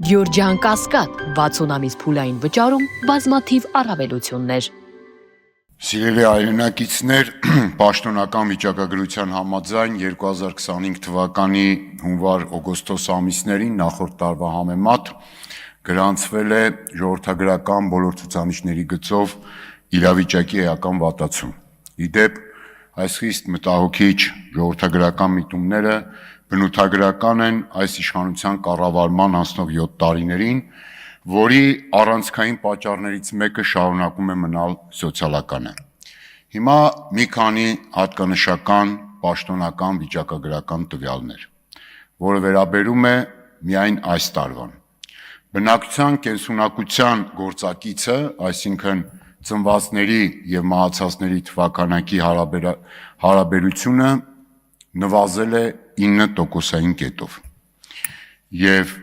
Գյորջյան Կասկադ 60 ամիս փուլային վճարում բազմաթիվ առավելություններ։ Սիրելի հայրենակիցներ, պաշտոնական վիճակագրության համաձայն 2025 թվականի հունվար-օգոստոս ամիսներին նախորդ տարվա համեմատ գրանցվել է ժողովրդագրական բոլոր ցուցանիշների գծով իրավիճակի էական վատացում։ Իդեպ, այս խիստ մտահոգիչ ժողովրդագրական միտումները բնութագրական են այս իշխանության կառավարման անցնող 7 տարիներին, որի առանցքային պատճառներից մեկը շարունակում է մնալ սոցիալականը։ Հիմա մի քանի հատկանշական պաշտոնական վիճակագրական տվյալներ, որը վերաբերում է միայն այս տարվան։ Բնակչության կենսունակության գործակիցը, այսինքն ծնվածների և մահացածների թվաքանակի հարաբերությունը նվազել է 9%-ային կետով և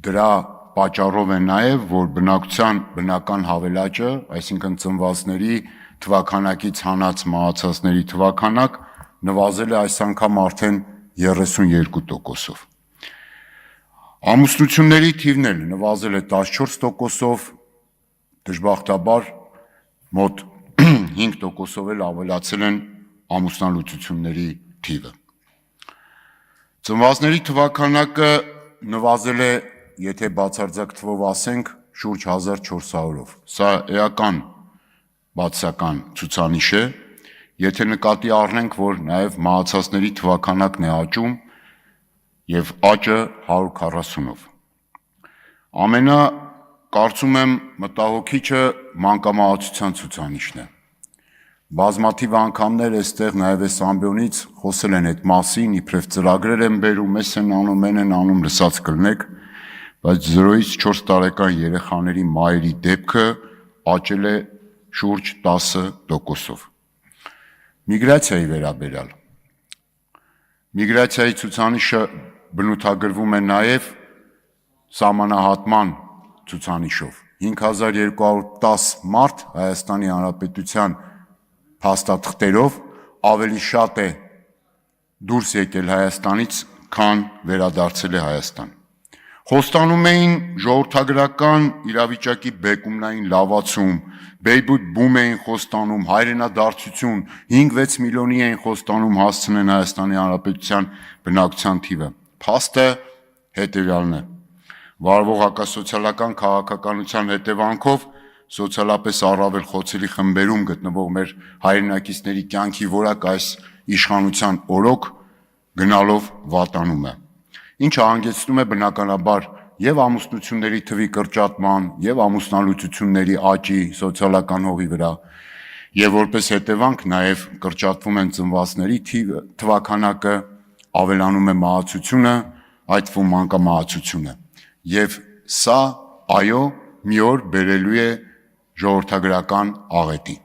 դրա պատճառով է նաև, որ բնակչության բնական հավելաճը, այսինքն ծնվածների թվաքանակից հանած մահացածների թվաքանակ նվազել է այս անգամ արդեն 32%-ով։ Ամուսնությունների թիվն էլ նվազել է 14%-ով, դժբախտաբար մոտ 5%-ով էլ ավելացել են ամուսնալուծությունների թիվը։ Ծնվածների թվաքանակը նվազել է, եթե բացարձակ թվով ասենք, շուրջ 1400-ով, սա էական բացասական ցուցանիշ է, եթե նկատի առնենք, որ նաև մահացածների թվաքանակն է աճում և աճը 140-ով։ Կարծում եմ մտահոգիչը մանկամահացության ցուցանիշն է։ Բազմաթիվ անգամներ այստեղ նաև այս ամբիոնից խոսել են այդ մասին, իբրև ծրագրեր են բերում, էս են անում, են անում, լսած կլինեք, բայց 0-ից 4 տարեկան երեխաների մահերի դեպքը աճել է շուրջ 10%-ով։ Միգրացիայի վերաբերյալ։ Միգրացիայի ցուցանիշը բնութագրվում է նաև սահմանահատման ցուցանիշով։ 5210 մարդ Հայաստանի Հանրապետության փաստաթղթերով ավելի շատ է դուրս եկել Հայաստանից, քան վերադարձել է Հայաստան։ Խոստանում էին ժողովրդագրական իրավիճակի բեկումնային լավացում, baby boom էին խոստանում, հայրենադարձություն, 5-6 միլիոնի էին խոստանում հասցնեն Հայաստանի Հանրապետության բնակչության թիվը։ Փաստը հետևյալն է. վարվող հակասոցիալական քաղաքականության հետևանքով սոցիալապես առավել խոցելի խմբերում գտնվող մեր հայրենակիցների կյանքի որակ այս իշխանության օրոք գնալով վատանում է, ինչը հանգեցնում է բնականաբար և ամուսնությունների թվի կրճատման, և ամուսնալուծությունների աճի սոցիալական հողի վրա, և որպես հետևանք նաև կրճատվում են ծնվածների թվաքանակը, ավելանում է մահացությունը, այդ թվում մանկամահացությունը, և սա, այո, մի օր բերելու է ժողովրդագրական աղետի։